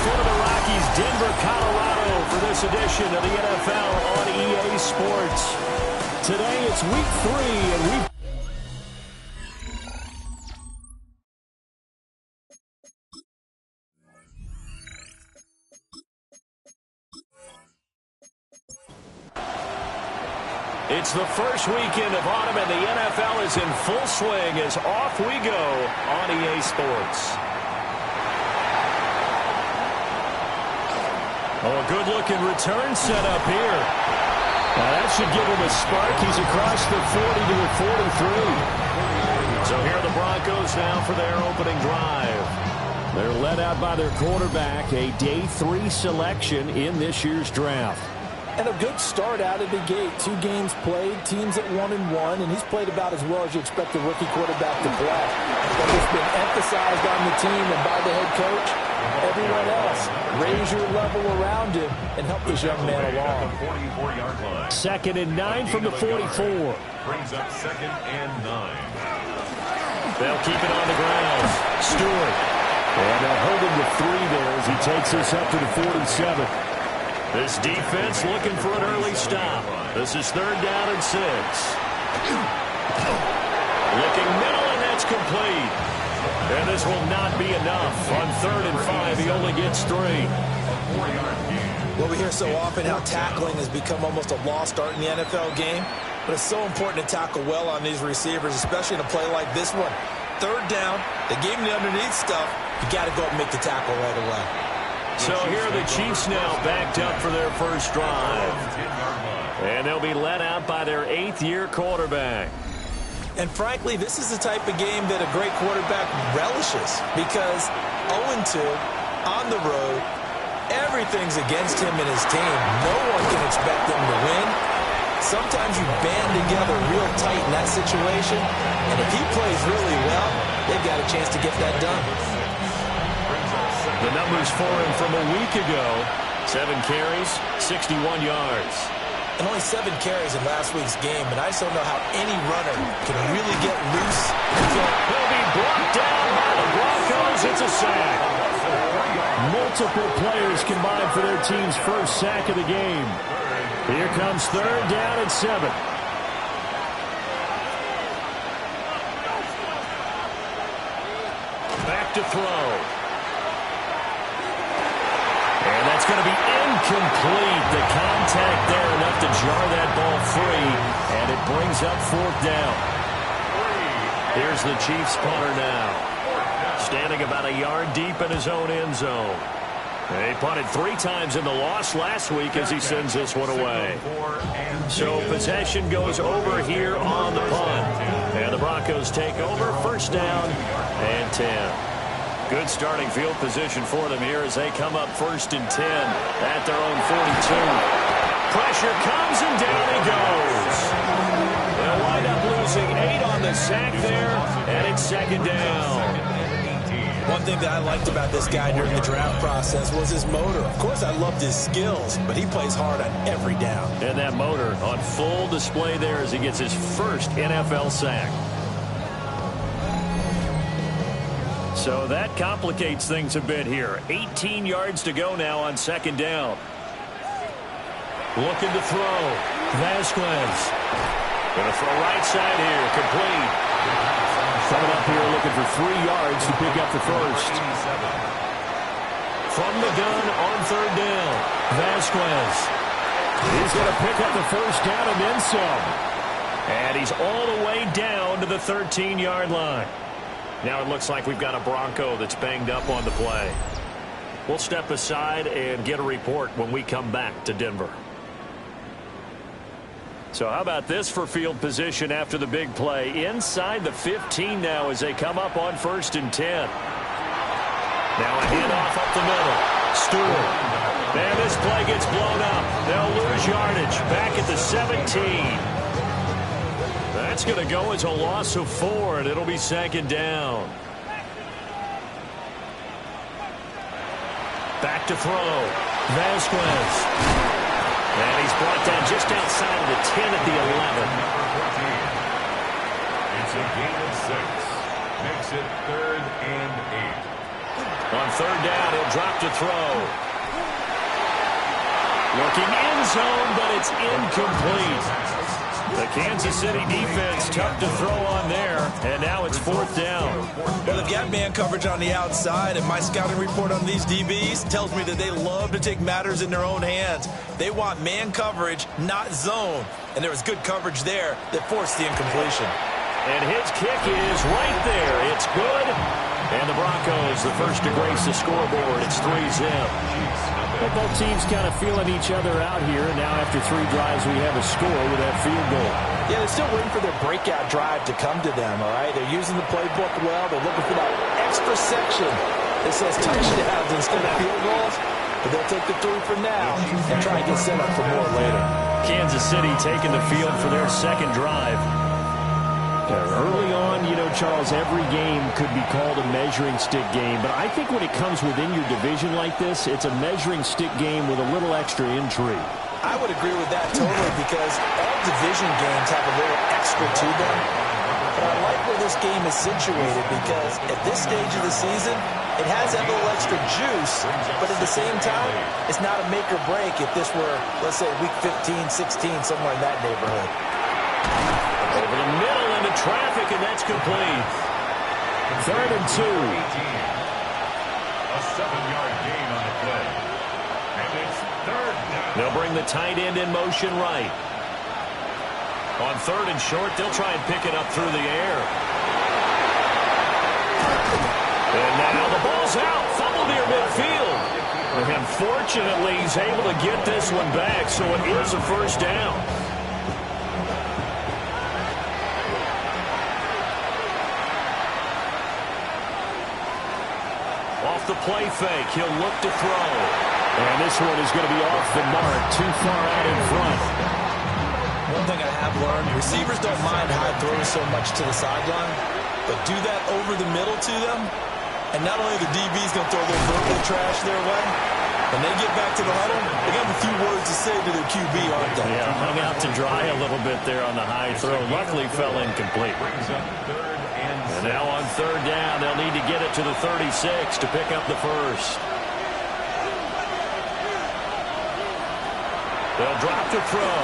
foot of the Rockies, Denver, Colorado, for this edition of the NFL on EA Sports. Today it's week 3, and we've It's the first weekend of autumn, and the NFL is in full swing as off we go on EA Sports. Oh, a good-looking return set up here. Now that should give him a spark. He's across the 40 to the 43. So here are the Broncos now for their opening drive. They're led out by their quarterback, a day 3 selection in this year's draft. And a good start out of the gate. 2 games played, teams at 1-1, and he's played about as well as you expect a rookie quarterback to play. But it's been emphasized on the team and by the head coach. Everyone else, raise your level around him and help this young man along. 2nd and 9 from the 44. Brings up 2nd and 9. They'll keep it on the ground. Stewart. And they'll hold him to 3 there as he takes us up to the 47. This defense looking for an early stop. This is 3rd down and 6. Looking middle, and that's complete. And this will not be enough. On 3rd and 5, he only gets 3. Well, we hear so often how tackling has become almost a lost art in the NFL game. But it's so important to tackle well on these receivers, especially in a play like this one. 3rd down, they gave him the underneath stuff. You got to go up and make the tackle right away. So here are the Chiefs now backed up for their first drive. And they'll be led out by their 8th-year quarterback. And frankly, this is the type of game that a great quarterback relishes because 0-2 on the road, everything's against him and his team. No one can expect them to win. Sometimes you band together real tight in that situation, and if he plays really well, they've got a chance to get that done. The numbers for him from a week ago, 7 carries, 61 yards. And only 7 carries in last week's game, and I just don't know how any runner can really get loose. He'll be brought down by the Broncos. It's a sack. Multiple players combined for their team's first sack of the game. Here comes 3rd down and 7. Back to throw. And that's going to be incomplete. The contact there enough to jar that ball free, and it brings up 4th down. Here's the Chiefs punter now, standing about a yard deep in his own end zone. He punted 3 times in the loss last week as he sends this one away. So possession goes over here on the punt. And the Broncos take over, 1st down and 10. Good starting field position for them here as they come up 1st and 10 at their own 42. Pressure comes, and down he goes. They'll wind up losing 8 on the sack there, and it's 2nd down. One thing that I liked about this guy during the draft process was his motor. Of course, I loved his skills, but he plays hard on every down. And that motor on full display there as he gets his first NFL sack. So that complicates things a bit here. 18 yards to go now on 2nd down. Looking to throw. Vasquez. Going to throw right side here. Complete. Coming up here looking for 3 yards to pick up the first. From the gun on 3rd down. Vasquez. He's going to pick up the first down and then some. And he's all the way down to the 13-yard line. Now it looks like we've got a Bronco that's banged up on the play. We'll step aside and get a report when we come back to Denver. So how about this for field position after the big play? Inside the 15 now as they come up on 1st and 10. Now a handoff up the middle. Stewart. And this play gets blown up. They'll lose yardage. Back at the 17. That's going to go as a loss of 4, and it'll be 2nd down. Back to throw. Vasquez. And he's brought down just outside of the 10 at the 11. It's a gain of 6. Makes it 3rd and 8. On third down, he'll drop to throw. Looking end zone, but it's incomplete. The Kansas City defense tough to throw on there, and now it's fourth down. Well, they've got man coverage on the outside, and my scouting report on these DBs tells me that they love to take matters in their own hands. They want man coverage, not zone, and there was good coverage there that forced the incompletion. And his kick is right there. It's good. And the Broncos, the first to grace the scoreboard. It's 3-0. Well, both teams kind of feeling each other out here. And now after 3 drives, we have a score with that field goal. Yeah, they're still waiting for their breakout drive to come to them, all right? They're using the playbook well. They're looking for that extra section that says touchdowns instead of field goals. But they'll take the 3 for now and try and get set up for more later. Kansas City taking the field for their second drive. Early on, you know, Charles, every game could be called a measuring stick game. But I think when it comes within your division like this, it's a measuring stick game with a little extra intrigue. I would agree with that totally because all division games have a little extra to them. But I like where this game is situated because at this stage of the season, it has that little extra juice. But at the same time, it's not a make or break if this were, let's say, week 15, 16, somewhere in that neighborhood. Over the middle into traffic, and that's complete. 3rd and 2. A 7-yard gain on the play. And it's 3rd down. They'll bring the tight end in motion right. On 3rd and short, they'll try and pick it up through the air. And now the ball's out. Fumble near midfield. And fortunately, he's able to get this one back, so it is a first down. Off the play fake, he'll look to throw. And this one is going to be off the mark, too far out in front. One thing I have learned, receivers don't mind high throws so much to the sideline, but do that over the middle to them, and not only the DB's going to throw their verbal trash their way, when they get back to the huddle, they have a few words to say to their QB, aren't they? Yeah, hung out to dry a little bit there on the high throw. Luckily fell incomplete. And now on 3rd down, they'll need to get it to the 36 to pick up the first. They'll drop to throw.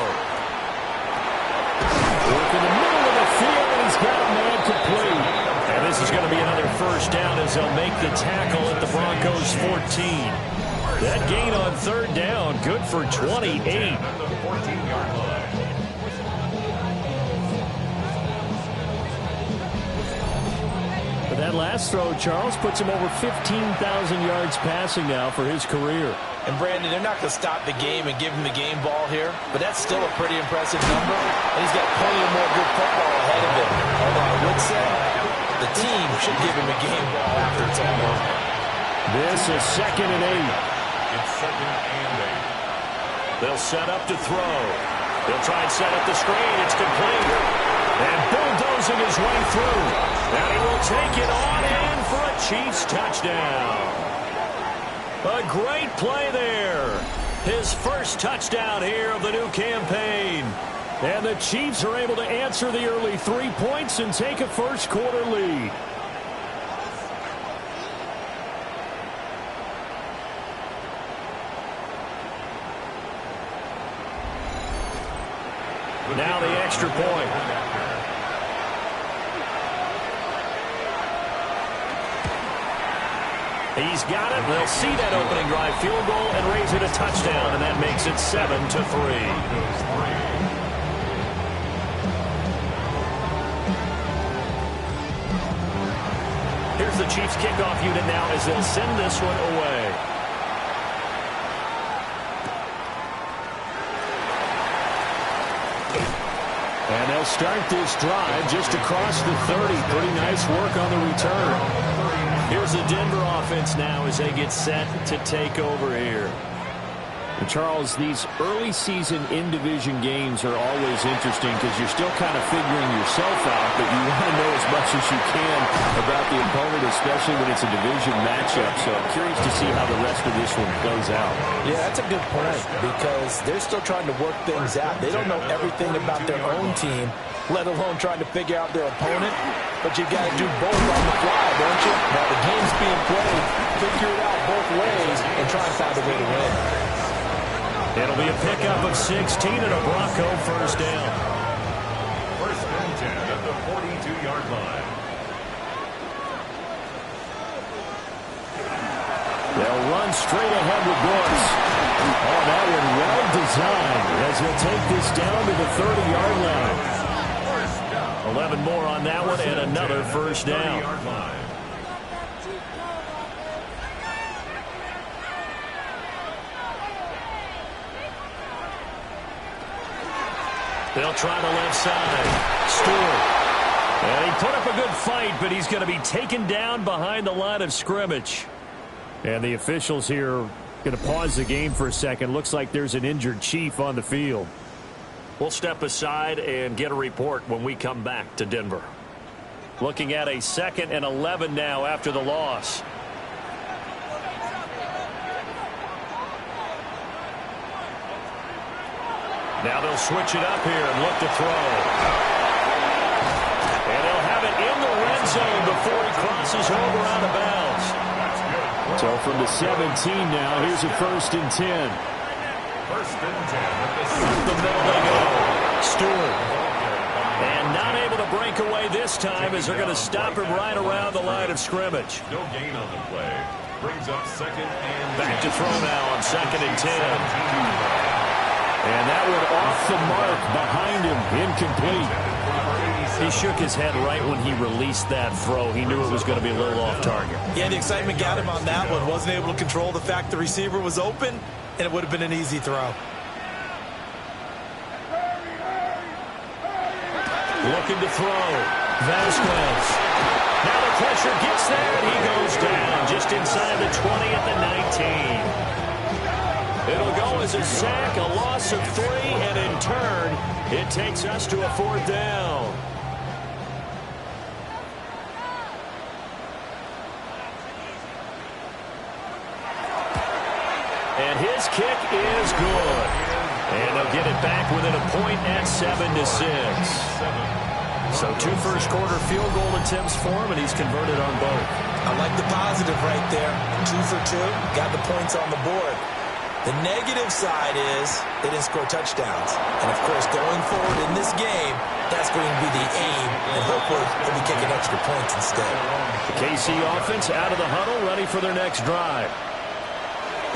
Work in the middle of the field, and he's got a man complete. And this is going to be another first down as they'll make the tackle at the Broncos 14. That gain on 3rd down, good for 28. At the 14-yard line. But that last throw, Charles, puts him over 15,000 yards passing now for his career. And Brandon, they're not going to stop the game and give him the game ball here, but that's still a pretty impressive number, and he's got plenty of more good football ahead of him. Although I would say the team should give him a game ball after it's all over. This is 2nd and 8. It's 2nd and 8. They'll set up to throw. They'll try and set up the screen. It's complete. And bulldozing his way through. And he will take it on in for a Chiefs touchdown. A great play there. His first touchdown here of the new campaign. And the Chiefs are able to answer the early 3 points and take a first quarter lead. Now the extra point. He's got it. They'll see that opening drive field goal and raise it a touchdown, and that makes it 7-3. Here's the Chiefs kickoff unit now as they'll send this one away. And they'll start this drive just across the 30. Pretty nice work on the return. Here's the Denver offense now as they get set to take over here. And Charles, these early season in-division games are always interesting because you're still kind of figuring yourself out, but you want to know as much as you can about the opponent, especially when it's a division matchup. So I'm curious to see how the rest of this one plays out. Yeah, that's a good point because they're still trying to work things out. They don't know everything about their own team, let alone trying to figure out their opponent. But you got to do both on the fly, don't you? Now the game's being played. figure it out both ways and try and find a way to win. It'll be a pickup of 16 and a Bronco first down. First and 10 at the 42-yard line. They'll run straight ahead with Brooks. Oh, that one well designed as he'll take this down to the 30-yard line. 11 more on that one and another first down. They'll try the left side. Stewart. And he put up a good fight, but he's going to be taken down behind the line of scrimmage. And the officials here going to pause the game for a second. Looks like there's an injured Chief on the field. We'll step aside and get a report when we come back to Denver. Looking at a 2nd and 11 now after the loss. Now they'll switch it up here and look to throw. And they'll have it in the red zone before he crosses over out of bounds. So from the 17 now, here's a 1st and 10. 1st and 10 at the middle they go. Stewart. And not able to break away this time as they're going to stop him right around the line of scrimmage. No gain on the play. Brings up 2nd and 10. Back to throw now on 2nd and 10. And that one off the mark behind him. Incomplete. He shook his head right when he released that throw. He knew it was going to be a little off target. Yeah, the excitement got him on that one. Wasn't able to control the fact the receiver was open, and it would have been an easy throw. Looking to throw. Vasquez. Now the pressure gets there, and he goes down just inside the 20 at the 19. It'll go as a sack, a loss of 3, and in turn, it takes us to a 4th down. And his kick is good. And they'll get it back within a point at 7-6. So 2 first-quarter field goal attempts for him, and he's converted on both. I like the positive right there. 2 for 2, got the points on the board. The negative side is they didn't score touchdowns. And, of course, going forward in this game, that's going to be the aim, and hopefully they'll be kicking extra points instead. The KC offense out of the huddle, ready for their next drive.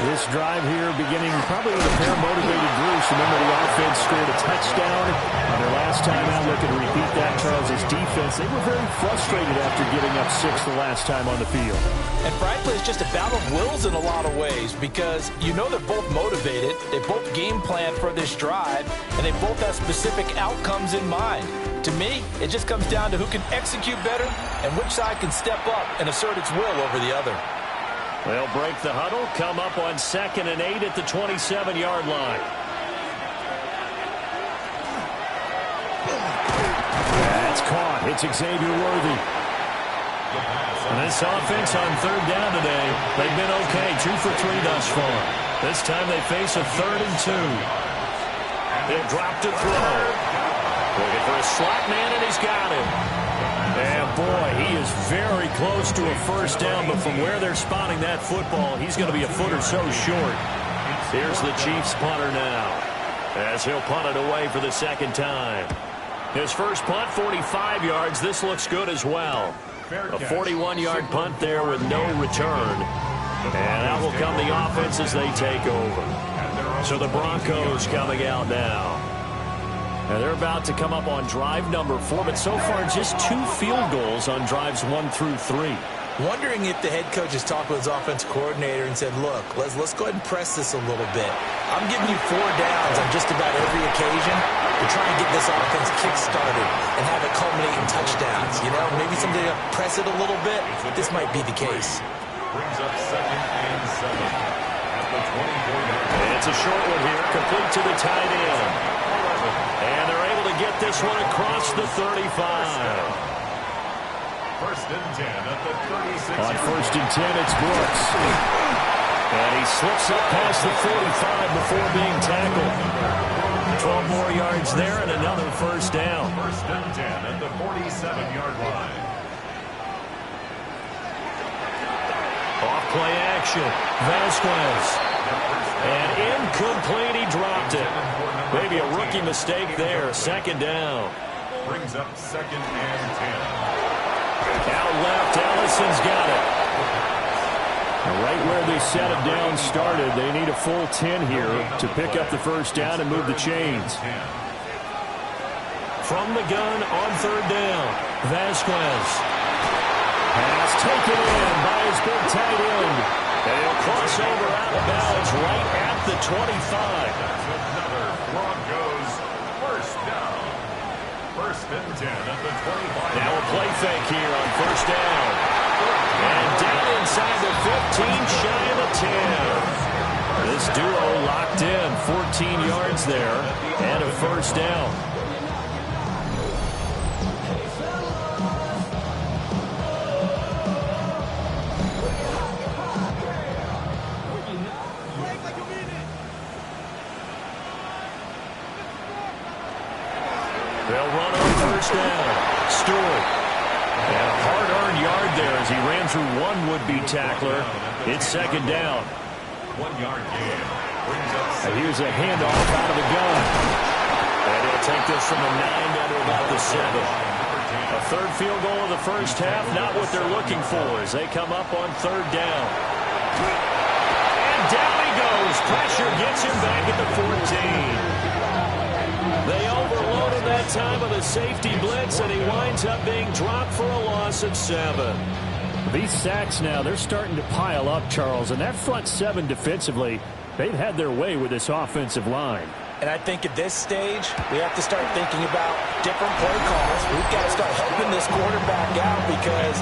This drive here beginning probably with a pair of motivated Bruce. Remember, the offense scored a touchdown on their last time out. Looking to repeat that, Charles' defense. They were very frustrated after giving up 6 the last time on the field. And frankly, it's just a battle of wills in a lot of ways because you know they're both motivated. They both game plan for this drive, and they both have specific outcomes in mind. To me, it just comes down to who can execute better and which side can step up and assert its will over the other. They'll break the huddle, come up on 2nd and 8 at the 27-yard line. That's caught. It's Xavier Worthy. And this offense on 3rd down today, they've been okay. 2 for 3 thus far. This time they face a 3rd and 2. They'll drop to throw. Looking for a slot man, and he's got him. And, boy, he is very close to a first down, but from where they're spotting that football, he's going to be a foot or so short. Here's the Chiefs punter now as he'll punt it away for the 2nd time. His first punt, 45 yards. This looks good as well. A 41-yard punt there with no return. And out will come the offense as they take over. So the Broncos coming out now. And they're about to come up on drive number 4, but so far just 2 field goals on drives 1 through 3. Wondering if the head coach has talked with his offensive coordinator and said, look, let's go ahead and press this a little bit. I'm giving you 4 downs on just about every occasion to try and get this offense kick-started and have it culminate in touchdowns. You know, maybe somebody to press it a little bit. This might be the case. Brings up 2nd and 7 at the 24. It's a short one here, complete to the tight end. And they're able to get this one across the 35. 1st and 10 at the 36. On 1st and 10, it's Brooks. And he slips up past the 45 before being tackled. 12 more yards there and another first down. 1st and 10 at the 47-yard line. Off play action. Vasquez. And incomplete. He dropped it. Maybe a rookie mistake there. Second down. Brings up 2nd and 10. Out left. Ellison's got it. Right where they set it down started, they need a full 10 here to pick up the first down and move the chains. From the gun on 3rd down. Vasquez. Pass taken in by his big tight end. And he'll cross over out of bounds right at the 25. That's another Broncos first down. 1st and 10 at the 25. Now a play fake here on 1st down. And down inside the 15, shy of the 10. This duo locked in, 14 yards there, and a 1st down. They'll run on 1st down. Stewart. And a hard-earned yard there as he ran through one would-be tackler. It's 2nd down. 1-yard gain. And here's a handoff out of the gun. And he'll take this from the 9 down to about the 7. A 3rd field goal of the first half, not what they're looking for as they come up on 3rd down. And down he goes. Pressure gets him back at the 14. They overloaded that time of the safety blitz, and he winds up being dropped for a loss of 7. These sacks now, they're starting to pile up, Charles, and that front 7 defensively, they've had their way with this offensive line. And I think at this stage, we have to start thinking about different play calls. We've got to start helping this quarterback out because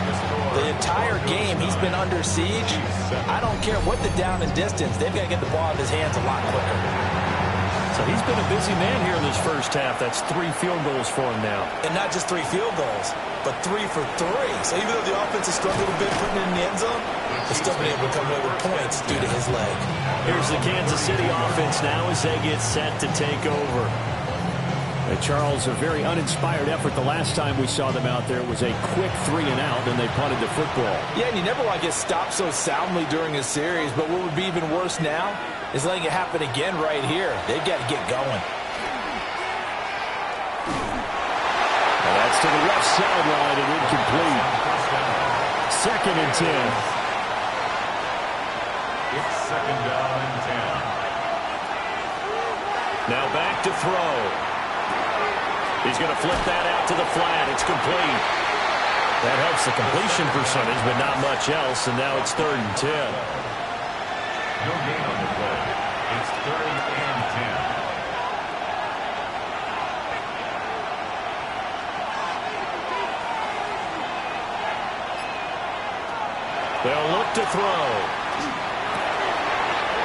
the entire game he's been under siege. I don't care what the down and distance. They've got to get the ball out of his hands a lot quicker. So he's been a busy man here in this first half. That's 3 field goals for him now. And not just 3 field goals, but 3 for 3. So even though the offense has struggled a bit putting it in the end zone, they've still been able to come away with points due to his leg. Here's the Kansas City offense now as they get set to take over. Charles, a very uninspired effort the last time we saw them out there. It was a quick 3 and out, and they punted the football. Yeah, and you never want to get stopped so soundly during a series, but what would be even worse now is letting it happen again right here. They've got to get going. And that's to the left sideline and incomplete. 2nd and 10. It's 2nd down and 10. Now back to throw. He's going to flip that out to the flat. It's complete. That helps the completion percentage, but not much else, and now it's 3rd and 10. No gain on the play. It's 3rd and 10. They'll look to throw.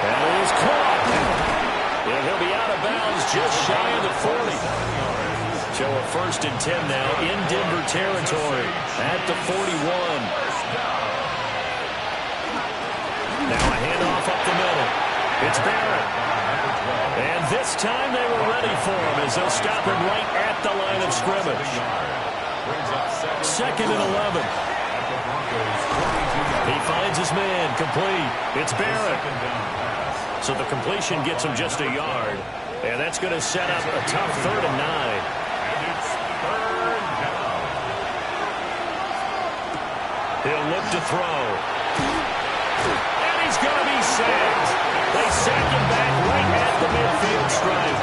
That is caught. And he'll be out of bounds just shy of the 40. So a 1st and 10 now in Denver territory at the 41. Now a handoff up the middle. It's Barrett. And this time they were ready for him as they'll stop him right at the line of scrimmage. 2nd and 11. He finds his man, complete. It's Barrett. So the completion gets him just a yard. And that's going to set up a tough 3rd and 9. He'll look to throw. And he's going to be sacked. They sack him back right at the midfield stripe.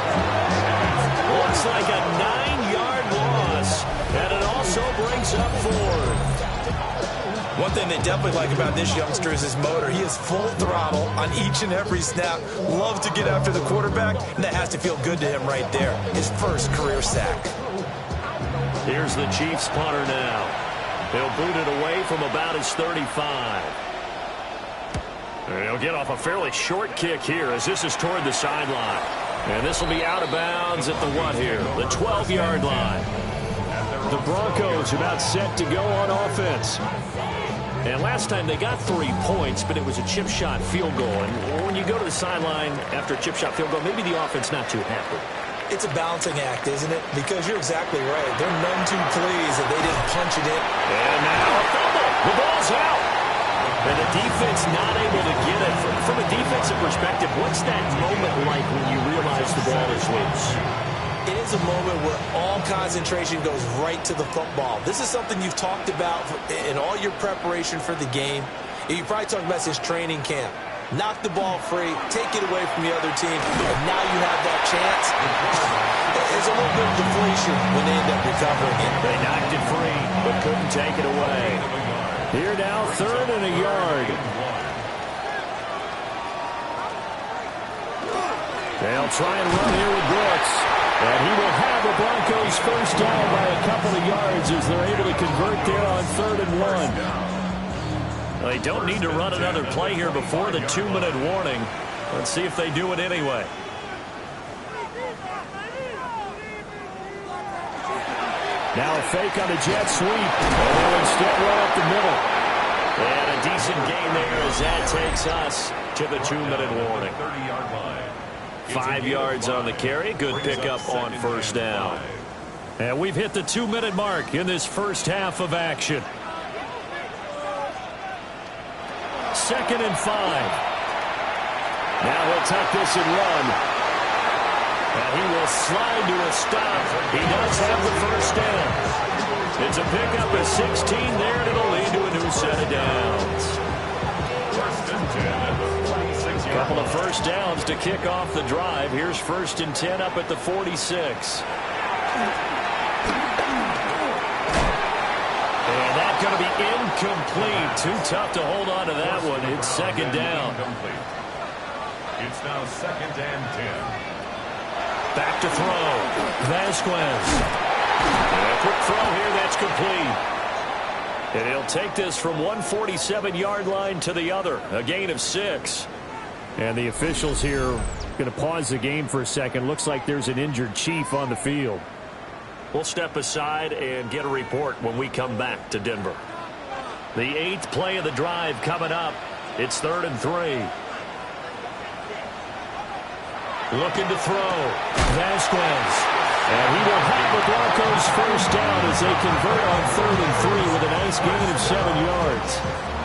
Looks like a 9-yard loss. And it also brings up 4th. One thing they definitely like about this youngster is his motor. He is full throttle on each and every snap. Loves to get after the quarterback, and that has to feel good to him right there. His first career sack. Here's the Chiefs punter now. He'll boot it away from about his 35. And he'll get off a fairly short kick here as this is toward the sideline. And this will be out of bounds at the what here? The 12-yard line. The Broncos about set to go on offense. And last time they got 3 points, but it was a chip shot field goal. And when you go to the sideline after a chip shot field goal, maybe the offense not too happy. It's a balancing act, isn't it? Because you're exactly right. They're none too pleased that they didn't punch it in. And now a fumble. The ball's out. And the defense not able to get it. From a defensive perspective, what's that moment like when you realize the ball is loose? It is a moment where all concentration goes right to the football. This is something you've talked about in all your preparation for the game. You probably talked about since training camp. Knock the ball free, take it away from the other team, and now you have that chance. There's a little bit of deflation when they end up recovering it. They knocked it free, but couldn't take it away. Here now, 3rd and a yard. They'll try and run here with Brooks. And he will have the Broncos first down by a couple of yards as they're able to convert there on 3rd and 1. They don't need to run another play here before the 2-minute warning. Let's see if they do it anyway. Now a fake on a jet sweep. And they'll instead run up the middle. And a decent gain there as that takes us to the 2-minute warning. 30-yard line. 5 yards on the carry. Good pickup on first down. And we've hit the 2-minute mark in this first half of action. 2nd and 5. Now he'll tuck this and run. And he will slide to a stop. He does have the first down. It's a pickup of 16 there, and it'll lead to a new set of downs. 1st and 10 at the 46-yard line. Couple of first downs to kick off the drive. Here's 1st and 10 up at the 46. And that's going to be incomplete. Too tough to hold on to that one. It's 2nd down. It's now 2nd and 10. Back to throw. Vasquez. And a quick throw here. That's complete. And he'll take this from 147-yard line to the other. A gain of 6. And the officials here going to pause the game for a second. Looks like there's an injured Chief on the field. We'll step aside and get a report when we come back to Denver. The 8th play of the drive coming up. It's 3rd and 3. Looking to throw. Vasquez. And he will have the Broncos first down as they convert on 3rd and 3 with a nice gain of 7 yards.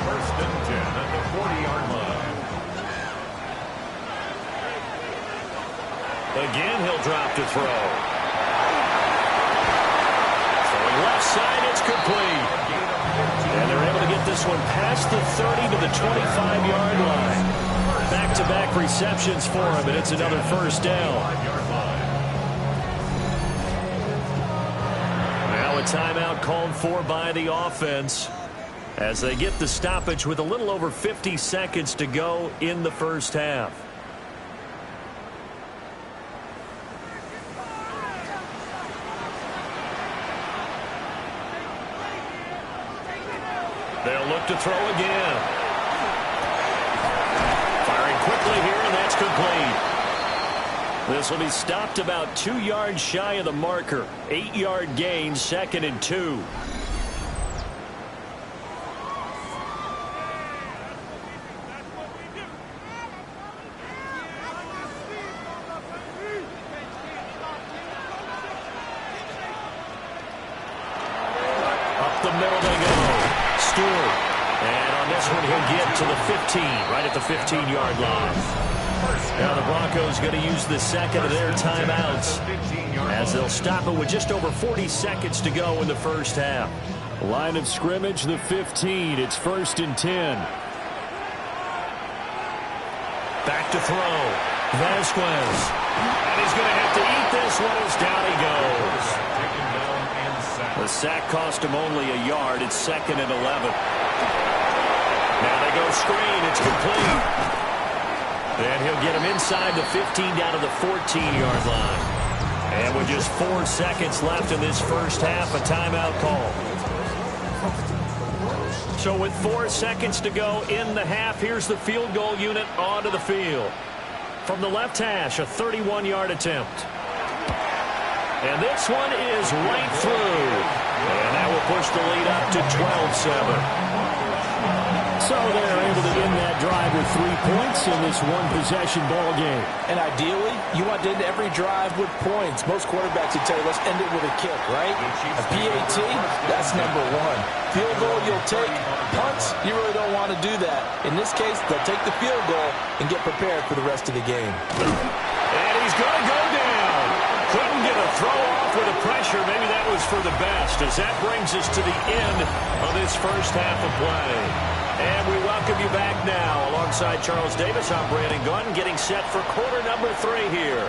1st and 10 at the 40-yard line. Again, he'll drop to throw. Throwing left side, it's complete. And they're able to get this one past the 30 to the 25-yard line. Back-to-back receptions for him, and it's another first down. Now a timeout called for by the offense as they get the stoppage with a little over 50 seconds to go in the first half. They'll look to throw again. Firing quickly here, and that's complete. This will be stopped about 2 yards shy of the marker. 8-yard gain, 2nd and 2. Up the middle they go. Stewart. And on this one, he'll get to the 15, right at the 15-yard line. Now the Broncos going to use the second of their timeouts as they'll stop it with just over 40 seconds to go in the first half. Line of scrimmage, the 15. It's 1st and 10. Back to throw. Vasquez. And he's going to have to eat this one as down he goes. The sack cost him only a yard. It's 2nd and 11. Now they go screen. It's complete. And he'll get him inside the 15 down to the 14-yard line. And with just 4 seconds left in this first half, a timeout call. So with 4 seconds to go in the half, here's the field goal unit onto the field. From the left hash, a 31-yard attempt. And this one is right through. And that will push the lead up to 12-7. So they're able to end that drive with 3 points in this one-possession ball game. And ideally, you want to end every drive with points. Most quarterbacks would tell you, let's end it with a kick, right? A PAT, that's number one. Field goal you'll take. Punts, you really don't want to do that. In this case, they'll take the field goal and get prepared for the rest of the game. And he's going to go down. Couldn't get a throw off with the pressure. Maybe that was for the best, as that brings us to the end of this first half of play. And we welcome you back now. Alongside Charles Davis, I'm Brandon Gunn, getting set for quarter number 3 here.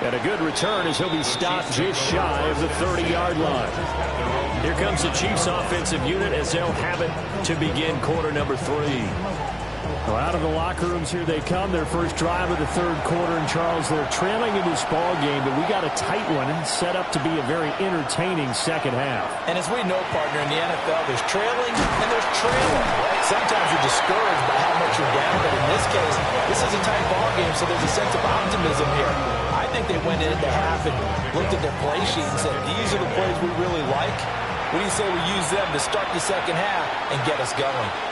And a good return as he'll be stopped just shy of the 30-yard line. Here comes the Chiefs offensive unit as they'll have it to begin quarter number 3. Well, out of the locker rooms here they come. Their first drive of the third quarter. And, Charles, they're trailing in this ball game, but we got a tight one and set up to be a very entertaining second half. And as we know, partner, in the NFL, there's trailing and there's trailing, right? Sometimes you're discouraged by how much you're down, but in this case, this is a tight ball game, so there's a sense of optimism here. I think they went into half and looked at their play sheet and said, these are the plays we really like. What do you say we use them to start the second half and get us going?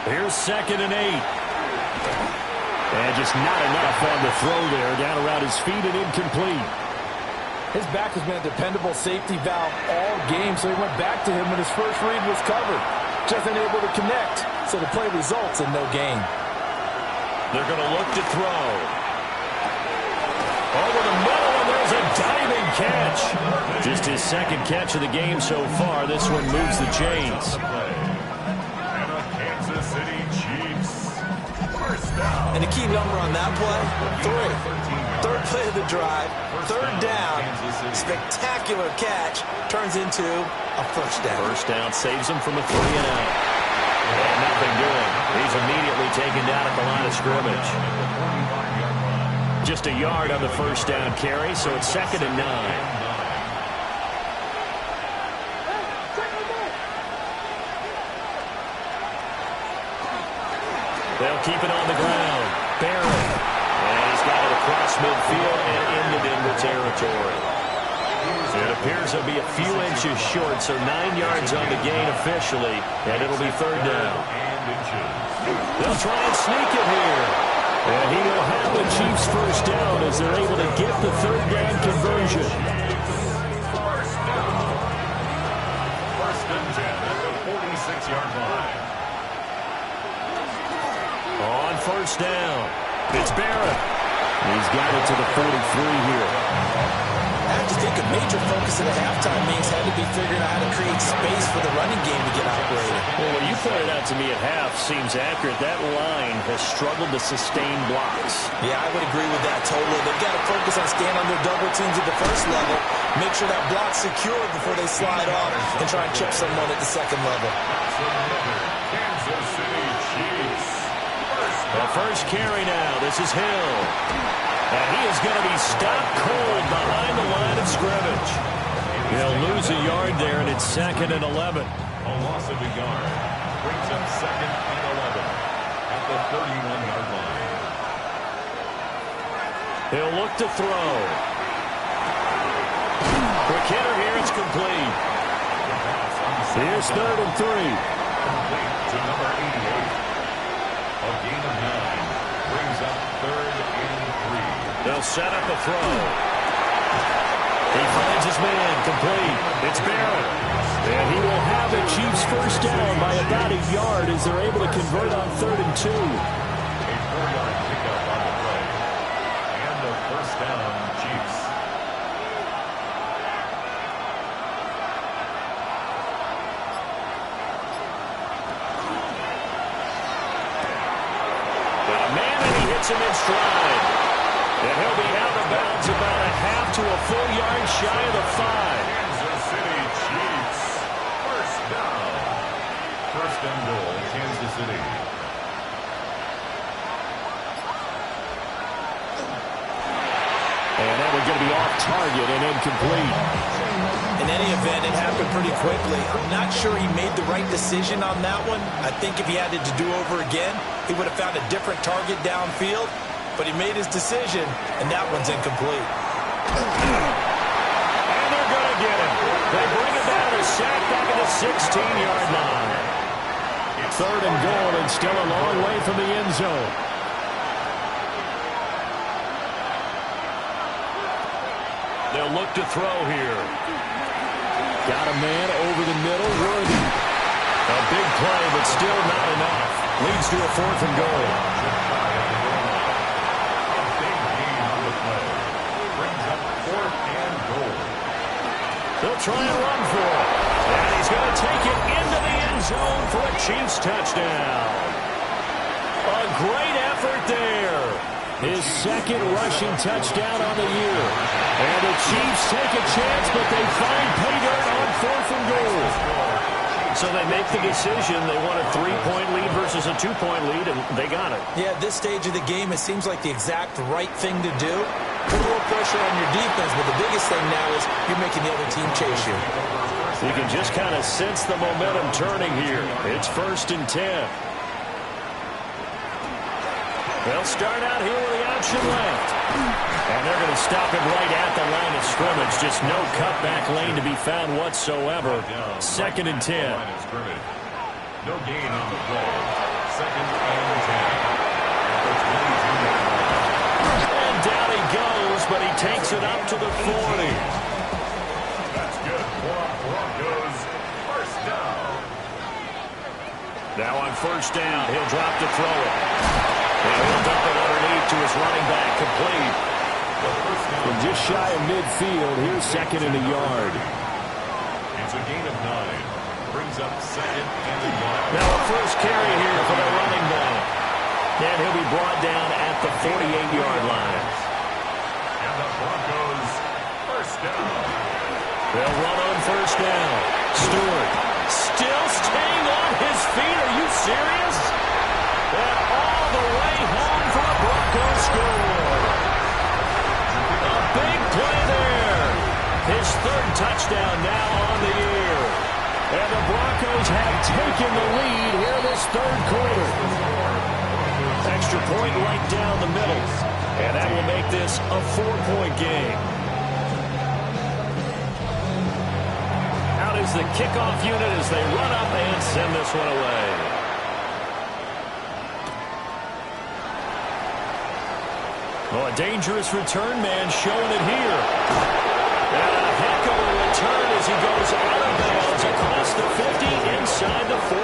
Here's 2nd and 8. And just not enough on the throw there. Down around his feet and incomplete. His back has been a dependable safety valve all game, so he went back to him when his first read was covered. Just unable to connect, so the play results in no gain. They're going to look to throw. Over the middle, and there's a diving catch. Just his second catch of the game so far. This one moves the chains. And the key number on that play, 3. Third play of the drive, third down, spectacular catch, turns into a first down. First down saves him from a 3-and-out. And nothing doing. He's immediately taken down at the line of scrimmage. Just a yard on the first down carry, so it's 2nd and 9. They'll keep it on the ground. Barrett. And he's got it across midfield and into Denver territory. It appears he'll be a few inches short, so 9 yards on the gain officially, and it'll be third down. They'll try and sneak it here. And he will have the Chiefs first down as they're able to get the third down conversion. First and 10 at the 46-yard line. On first down, it's Barrett. He's got it to the 43 here. I have to think a major focus at the halftime means had to be figuring out how to create space for the running game to get operated. Well, what you pointed out to me at half seems accurate. That line has struggled to sustain blocks. Yeah, I would agree with that totally. They've got to focus on staying on their double teams at the first level, make sure that block's secured before they slide off and try and chip someone at the second level. Kansas City Chiefs. The first carry now. This is Hill. And he is going to be stopped cold behind the line of scrimmage. He'll lose a yard there, and it's 2nd and 11. A loss of a yard brings up 2nd and 11 at the 31-yard line. He'll look to throw. Quick hitter here. It's complete. Here's 3rd and 3. Complete to number 88. A gain of 9 brings up 3rd and 3. They'll set up a throw. He finds his man, complete. It's Barrett. And he will have the Chiefs first down by about a yard as they're able to convert on 3rd and 2. A 4-yard pickup on the play. And a first down, Chiefs. Got a man, and he hits him in stride. And he'll be out of bounds about a half to a full yard shy of the 5. Kansas City Chiefs. First down. First and goal, Kansas City. And that one's going to be off target and incomplete. In any event, it happened pretty quickly. I'm not sure he made the right decision on that one. I think if he had it to do over again, he would have found a different target downfield. But he made his decision, and that one's incomplete. And sack back at the 16-yard line. 3rd and goal, and still a long way from the end zone. They'll look to throw here. Got a man over the middle, Worthy. A big play, but still not enough. Leads to a 4th and goal. A big gain on the play. Brings up 4th and goal. They'll try and run for it. And he's going to take it into the end zone for a Chiefs touchdown. A great effort there. His 2nd rushing touchdown on the year. And the Chiefs take a chance, but they find pay dirt on 4th and goal. So they make the decision. They want a 3-point lead versus a 2-point lead, and they got it. Yeah, at this stage of the game, it seems like the exact right thing to do. Put a little pressure on your defense, but the biggest thing now is you're making the other team chase you. You can just kind of sense the momentum turning here. It's 1st and 10. They'll start out here with the option left. And they're going to stop it right at the line of scrimmage. Just no cutback lane to be found whatsoever. 2nd and 10. No gain on the play. 2nd and 10. And down he goes, but he takes it up to the 40. That's good for Broncos. 1st down. Now on 1st down, he'll drop to throw it. And he'll dump it underneath to his running back, complete. From just shy of midfield, here's 2nd and a yard. It's a gain of 9. Brings up 2nd and a yard. Now a first carry here for the running back. And he'll be brought down at the 48-yard line. And the Broncos 1st down. They'll run on 1st down. Stewart still staying on his feet. Are you serious? And all the way home for a Broncos score. A big play there. His 3rd touchdown now on the year. And the Broncos have taken the lead here this 3rd quarter. Extra point right down the middle. And that will make this a 4-point game. Out is the kickoff unit as they run up and send this one away. Oh, a dangerous return man showing it here. And a heck of a return as he goes out of bounds across the 50 inside the 45.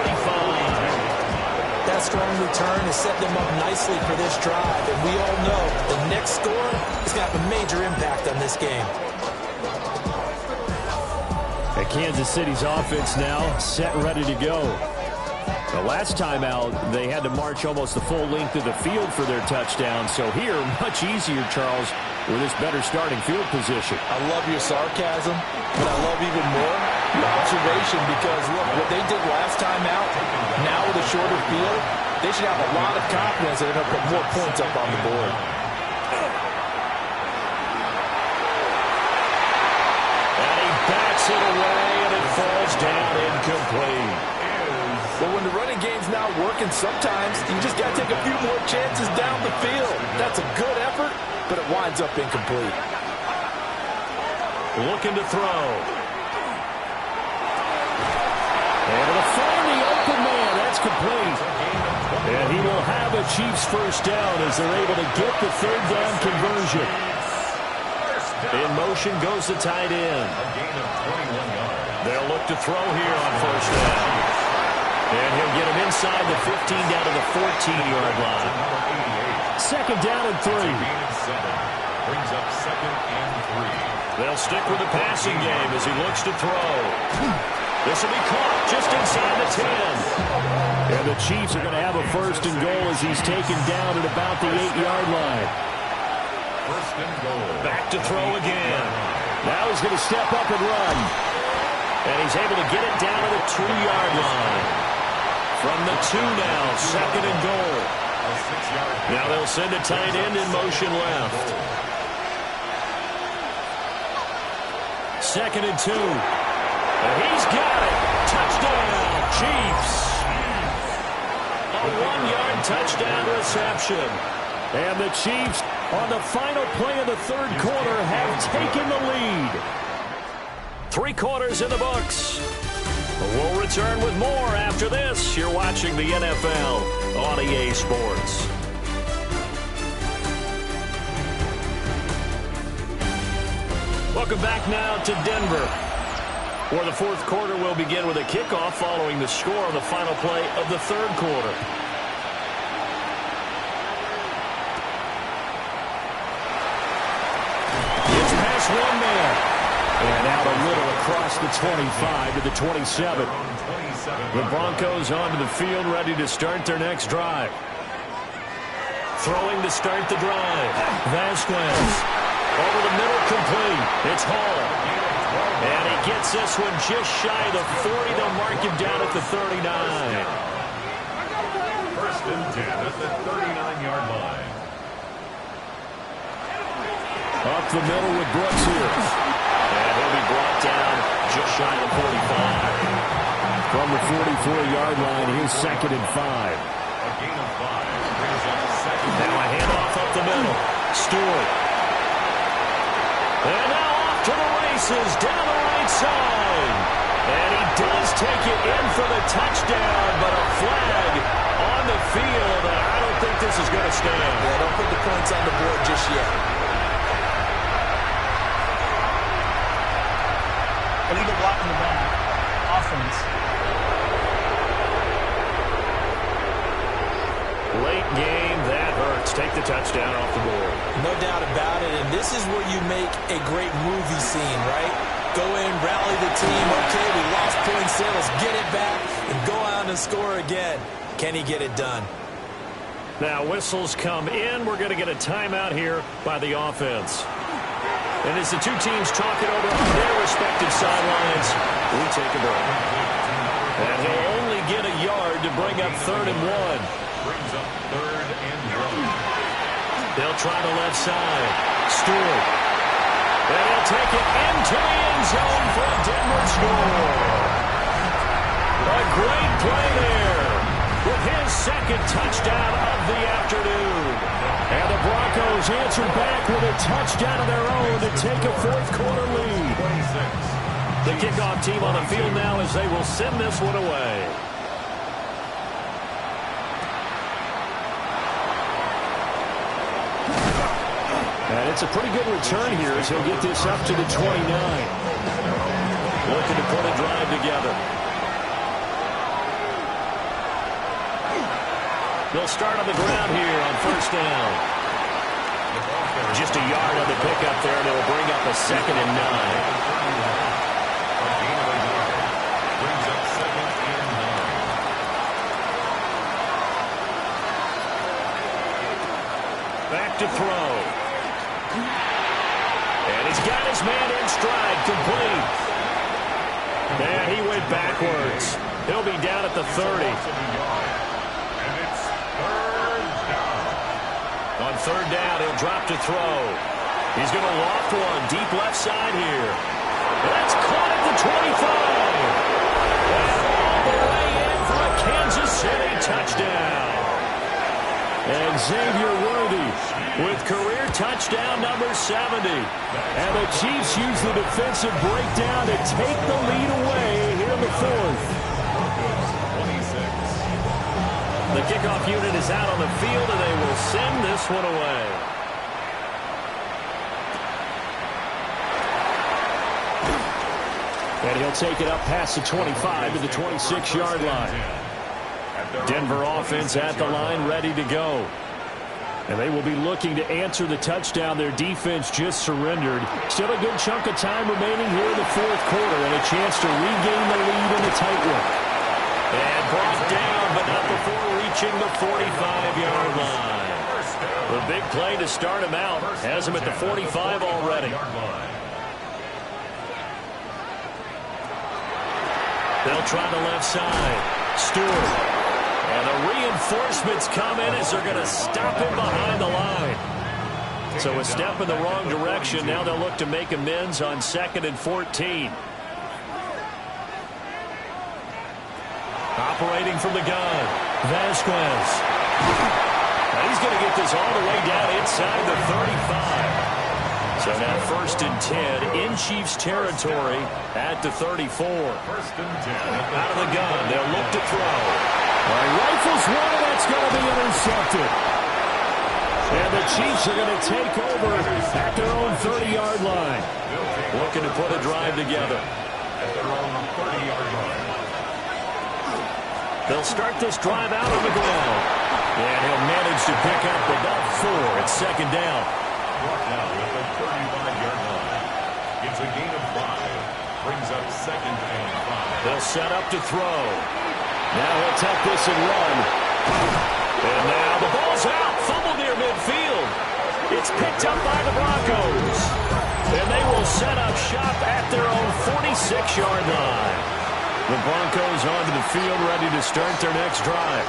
That strong return has set them up nicely for this drive. And we all know the next score is going to have a major impact on this game. And Kansas City's offense now set, ready to go. The last time out, they had to march almost the full length of the field for their touchdown. So here, much easier, Charles, with this better starting field position. I love your sarcasm, but I love even more your observation because, look, what they did last time out, now with a shorter field, they should have a lot of confidence that they're going to put more points up on the board. And he bats it away, and it falls down incomplete. Well, when the running game's not working, sometimes you just got to take a few more chances down the field. That's a good effort, but it winds up incomplete. Looking to throw. Able to find the open man. That's complete. And he will have a Chiefs 1st down as they're able to get the 3rd down conversion. In motion goes the tight end. They'll look to throw here on 1st down. And he'll get him inside the 15 down to the 14-yard line. 2nd down and 3. Brings up 2nd and 3. They'll stick with the passing game as he looks to throw. This will be caught just inside the 10. And the Chiefs are going to have a 1st and goal as he's taken down at about the 8-yard line. 1st and goal. Back to throw again. Now he's going to step up and run. And he's able to get it down to the 2-yard line. From the 2 now, 2nd and goal. Now they'll send a tight end in motion left. 2nd and 2. And he's got it. Touchdown, Chiefs. A 1-yard touchdown reception. And the Chiefs, on the final play of the 3rd quarter, have taken the lead. 3 quarters in the books. We'll return with more after this. You're watching the NFL on EA Sports. Welcome back now to Denver, where the 4th quarter will begin with a kickoff following the score on the final play of the 3rd quarter. It's past one man. And out a little across the 25 to the 27. The Broncos onto the field, ready to start their next drive. Throwing to start the drive. Vasquez. Over the middle, complete. It's Hall. And he gets this one just shy of the 40. They'll mark him down at the 39. First and 10 at the 39-yard line. Up the middle with Brooks here. And he'll be brought down just shy of 45. From the 44-yard line, here's 2nd and 5. A gain of 5 brings up 2nd. Now a handoff up the middle. Stewart. And now off to the races down the right side. And he does take it in for the touchdown, but a flag on the field. And I don't think this is going to stand. Yeah, don't put the points on the board just yet. Illegal block in the back. Offense. Late game, that hurts. Take the touchdown off the board. No doubt about it, and this is where you make a great movie scene, right? Go in, rally the team. Okay, we lost points there. Let's get it back and go out and score again. Can he get it done? Now whistles come in. We're going to get a timeout here by the offense. And as the two teams talk it over on their respective sidelines, we take a break. And he'll only get a yard to bring up 3rd and 1. Brings up 3rd and 1. They'll try the left side. Stewart. And he'll take it into the end zone for a Denver score. A great play there with his 2nd touchdown of the afternoon. And the Broncos answer back with a touchdown of their own to take a 4th quarter lead. 26. The kickoff team on the field now as they will send this one away. And it's a pretty good return here as he'll get this up to the 29. Looking to put a drive together. They'll start on the ground here on 1st down. Just a yard on the pickup there, and it'll bring up a 2nd and 9. A gain of a yard. Brings up 2nd and 9. Back to throw. And he's got his man in stride, complete. And he went backwards. He'll be down at the 30. On 3rd down, he'll drop to throw. He's going to loft one deep left side here. That's caught at the 25. And all the way in for a Kansas City touchdown. And Xavier Worthy with career touchdown number 70. And the Chiefs use the defensive breakdown to take the lead away here in the 4th. The kickoff unit is out on the field, and they will send this one away. And he'll take it up past the 25 to the 26-yard line. Denver offense at the line, ready to go. And they will be looking to answer the touchdown their defense just surrendered. Still a good chunk of time remaining here in the 4th quarter, and a chance to regain the lead in the tight one. And brought down, but not before reaching the 45-yard line. The big play to start him out has him at the 45 already. They'll try the left side. Stewart. And the reinforcements come in as they're going to stop him behind the line. So a step in the wrong direction. Now they'll look to make amends on 2nd and 14. Operating from the gun, Vasquez. Now he's going to get this all the way down inside the 35. So now 1st and 10 in Chiefs territory at the 34. 1st and 10. Out of the gun, they'll look to throw. All right, rifles one, and that's going to be intercepted. And the Chiefs are going to take over at their own 30-yard line. Looking to put a drive together. At their own 30-yard line. They'll start this drive out on the ground. And he'll manage to pick up about 4. It's 2nd down. Brought down at the 35-yard line. It's a gain of 5. Brings up 2nd and 5. They'll set up to throw. Now he'll take this and run. And now the ball's out. Fumble near midfield. It's picked up by the Broncos. And they will set up shop at their own 46-yard line. The Broncos onto the field ready to start their next drive.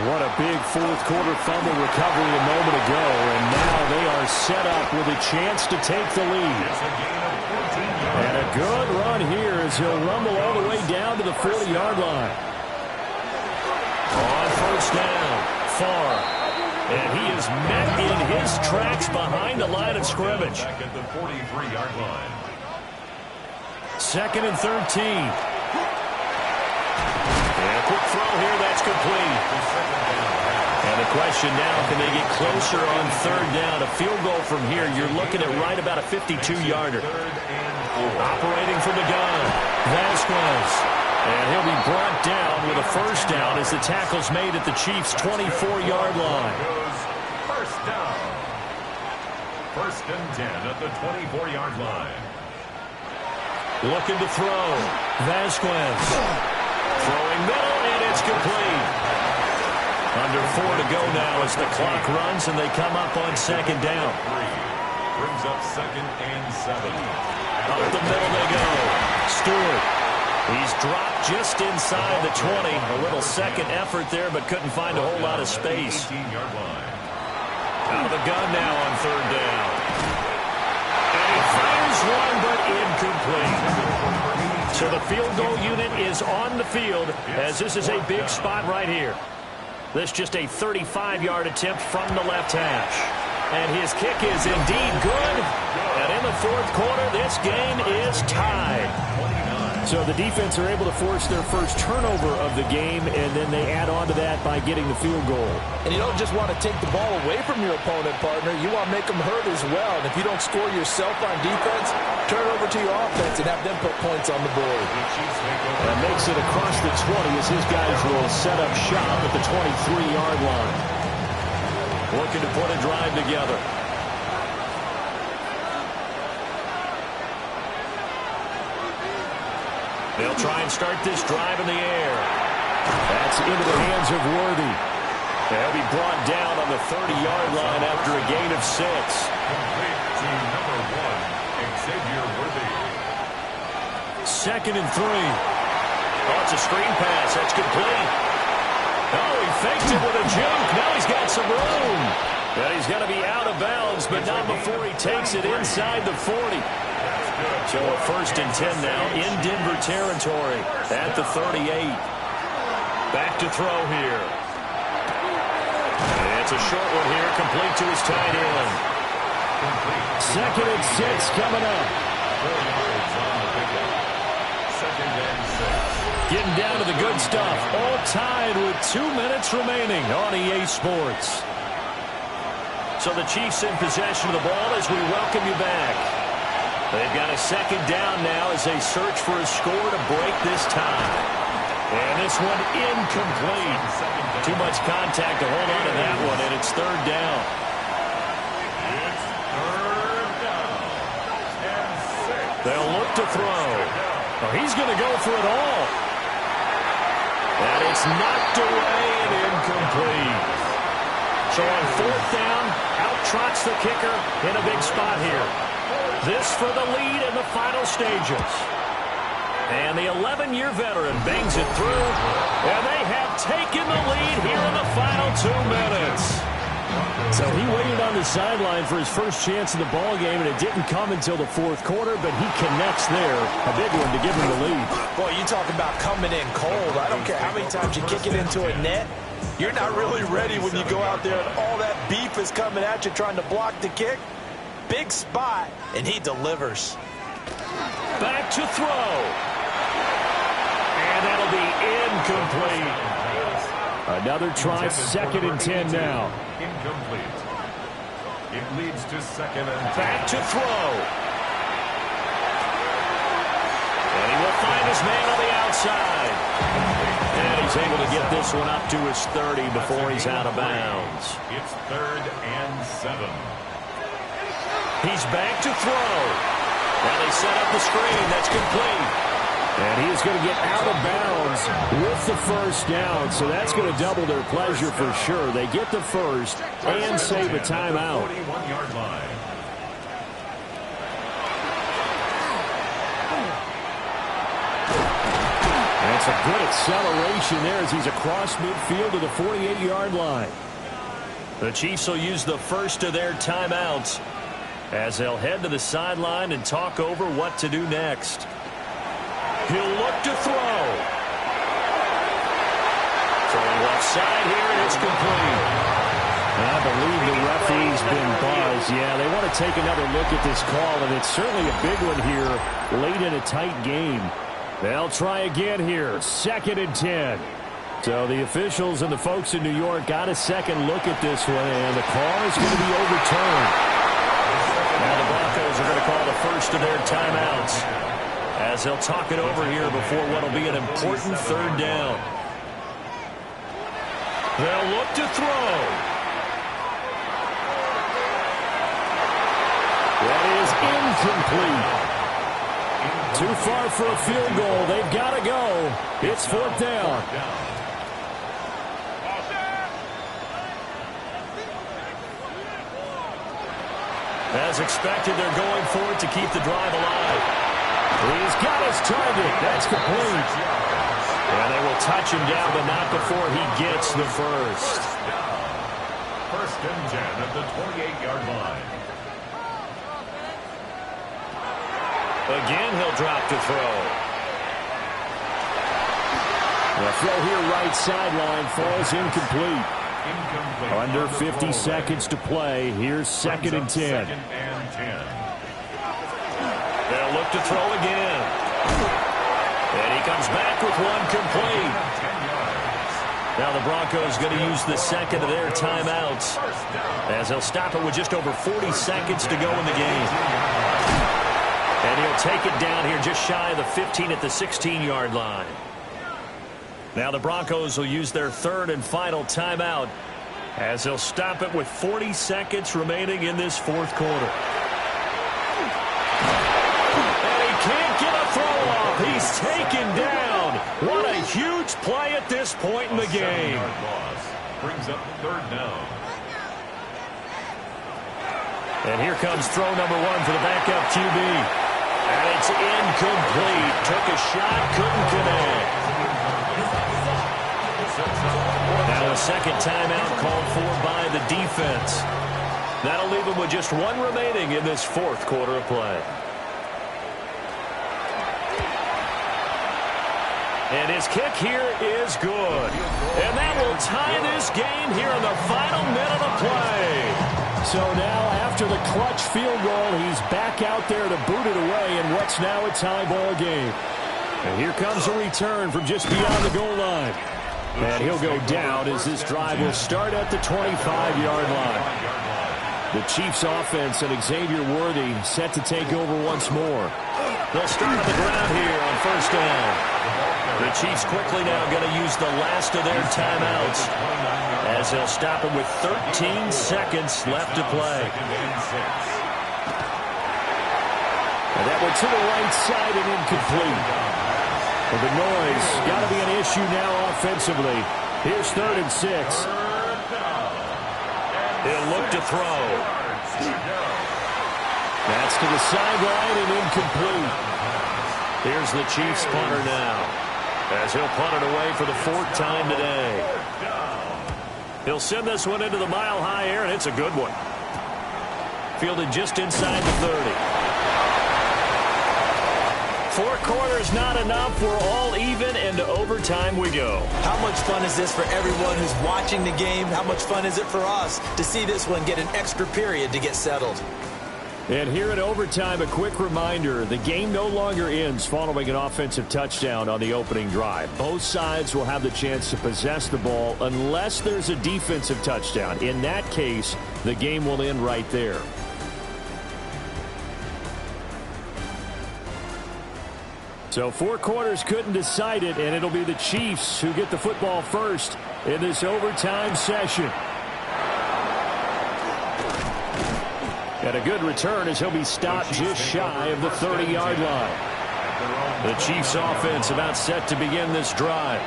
What a big fourth-quarter fumble recovery a moment ago, and now they are set up with a chance to take the lead. It's a gain of 14 yards. And a good run here as he'll rumble all the way down to the 40-yard line. On 1st down, Farr. And he is met in his tracks behind the line of scrimmage. Back at the 43-yard line. 2nd and 13. And a quick throw here, that's complete. And the question now, can they get closer on 3rd down? A field goal from here, you're looking at right about a 52-yarder. Operating from the gun, Vasquez. And he'll be brought down with a 1st down as the tackle's made at the Chiefs' 24-yard line. 1st down. 1st and 10 at the 24-yard line. Looking to throw, Vasquez. Throwing middle, and it's complete. Under 4 to go now as the clock runs, and they come up on 2nd down. 3 brings up 2nd and 7. Up the middle they go. Stewart. He's dropped just inside the 20. A little second effort there, but couldn't find a whole lot of space. 18-yard line. Out of the gun now on 3rd down. And he fires one, but incomplete. So the field goal unit is on the field, as this is a big spot right here. This just a 35-yard attempt from the left hash. And his kick is indeed good. And in the 4th quarter, this game is tied. So the defense are able to force their first turnover of the game, and then they add on to that by getting the field goal. And you don't just want to take the ball away from your opponent, partner. You want to make them hurt as well. And if you don't score yourself on defense, turn it over to your offense and have them put points on the board. And makes it across the 20 as his guys will set up shop at the 23-yard line. Looking to put a drive together. They'll try and start this drive in the air. That's into the hands of Worthy. They'll be brought down on the 30-yard line after a gain of 6. Complete to number 1, Xavier Worthy. 2nd and 3. Oh, it's a screen pass. That's complete. Oh, he faked it with a juke. Now he's got some room. And he's going to be out of bounds, but not before he takes it inside the 40. So a 1st and 10 now in Denver territory at the 38. Back to throw here. And it's a short one here, complete to his tight end. 2nd and 6 coming up. 4 yards on the pickup. 2nd and 6. Getting down to the good stuff. All tied with 2 minutes remaining on EA Sports. So the Chiefs in possession of the ball as we welcome you back. They've got a 2nd down now as they search for a score to break this tie. And this one incomplete. Too much contact to hold on to that one, and it's 3rd down. It's 3rd down. And 6. They'll look to throw. Oh, he's going to go for it all. And it's knocked away and incomplete. So on 4th down, out trots the kicker in a big spot here. This for the lead in the final stages. And the 11-year veteran bangs it through. And they have taken the lead here in the final 2 minutes. So he waited on the sideline for his first chance in the ball game, and it didn't come until the 4th quarter, but he connects there. A big one to give him the lead. Boy, you talk about coming in cold. I don't care how many times you kick it into a net. You're not really ready when you go out there and all that beef is coming at you trying to block the kick. big spot, and he delivers. Back to throw. And that'll be incomplete. Another try, 2nd and 10 now. Incomplete. It leads to 2nd and 10. Back to throw. And he will find his man on the outside. And he's able to get this one up to his 30 before he's out of bounds. It's 3rd and 7. He's back to throw. Now they set up the screen. That's complete. And he is going to get out of bounds with the first down, so that's going to double their pleasure for sure. They get the first and save a timeout. 41-yard line. That's a good acceleration there as he's across midfield to the 48-yard line. The Chiefs will use the first of their timeouts as they'll head to the sideline and talk over what to do next. He'll look to throw. Throwing left side here, and it's complete. I believe the referee's been buzzed. Yeah, they want to take another look at this call, and it's certainly a big one here late in a tight game. They'll try again here, 2nd and 10. So the officials and the folks in New York got a second look at this one, and the call is going to be overturned. Now the Broncos are going to call the first of their timeouts as they'll talk it over here before what will be an important 3rd down. They'll look to throw. That is incomplete. Too far for a field goal. They've got to go. It's 4th down. As expected, they're going for it to keep the drive alive. He's got his target. That's complete. And they will touch him down, but not before he gets the first. 1st and 10 at the 28-yard line. Again, he'll drop to throw. The throw here right sideline falls incomplete. Under 50 seconds to play. Here's 2nd and 10. They'll look to throw again. And he comes back with one complete. Now the Broncos going to use the second of their timeouts as they'll stop it with just over 40 seconds to go in the game. And he'll take it down here just shy of the 15 at the 16-yard line. Now the Broncos will use their 3rd and final timeout as they'll stop it with 40 seconds remaining in this 4th quarter. And he can't get a throw off. He's taken down. What a huge play at this point in the game. Brings up 3rd down. And here comes throw number 1 for the backup QB. And it's incomplete. Took a shot, couldn't connect. Now a second timeout called for by the defense. That'll leave him with just one remaining in this 4th quarter of play. And his kick here is good. And that will tie this game here in the final minute of play. So now after the clutch field goal, he's back out there to boot it away in what's now a tie ball game. And here comes a return from just beyond the goal line. And he'll go down as this drive will start at the 25-yard line. The Chiefs offense and Xavier Worthy set to take over once more. They'll start on the ground here on 1st down. The Chiefs quickly now going to use the last of their timeouts as they'll stop it with 13 seconds left to play. And that went to the right side and incomplete. Well, the noise got to be an issue now offensively. Here's 3rd and 6. He'll look to throw. That's to the sideline and incomplete. Here's the Chiefs punter now as he'll punt it away for the 4th time today. He'll send this one into the mile-high air, and it's a good one. Fielded just inside the 30. 4 quarters not enough. We're all even, and to overtime we go. How much fun is this for everyone who's watching the game? How much fun is it for us to see this one get an extra period to get settled? And here in overtime, a quick reminder, the game no longer ends following an offensive touchdown on the opening drive. Both sides will have the chance to possess the ball unless there's a defensive touchdown. In that case, the game will end right there. So 4 quarters couldn't decide it, and it'll be the Chiefs who get the football first in this overtime session. And a good return as he'll be stopped just shy of the 30-yard line. The Chiefs offense about set to begin this drive.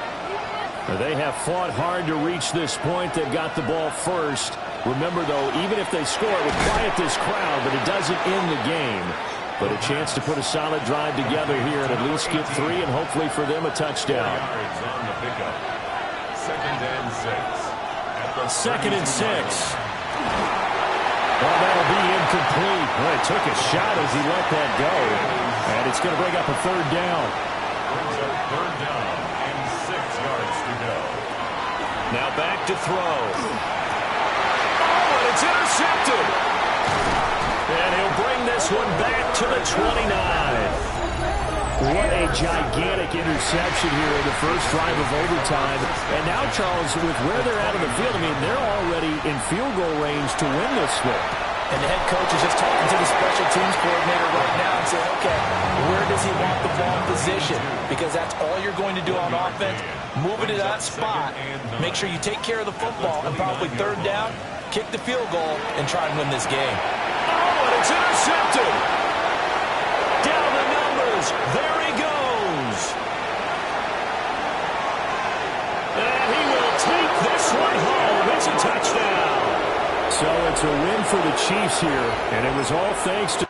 They have fought hard to reach this point. They've got the ball first. Remember, though, even if they score, it would quiet this crowd, but it doesn't end the game. But a chance to put a solid drive together here and at least get 3 and hopefully for them a touchdown. Second and 6. Well, that'll be incomplete. Well, it took a shot as he let that go. And it's going to bring up a 3rd down. Brings up 3rd down and 6 yards to go. Now back to throw. Oh, and it's intercepted. And he'll bring this one back to the 29. What a gigantic interception here in the first drive of overtime. And now, Charles, with where they're at on the field, I mean, they're already in field goal range to win this one. And the head coach is just talking to the special teams coordinator right now and saying, okay, where does he want the ball positioned? Because that's all you're going to do on offense. Move it to that spot. Make sure you take care of the football, and probably 3rd down, kick the field goal, and try and win this game. Oh, and it's intercepted. Down the numbers. There he goes. And he will take this one home. It's a touchdown. So it's a win for the Chiefs here, and it was all thanks to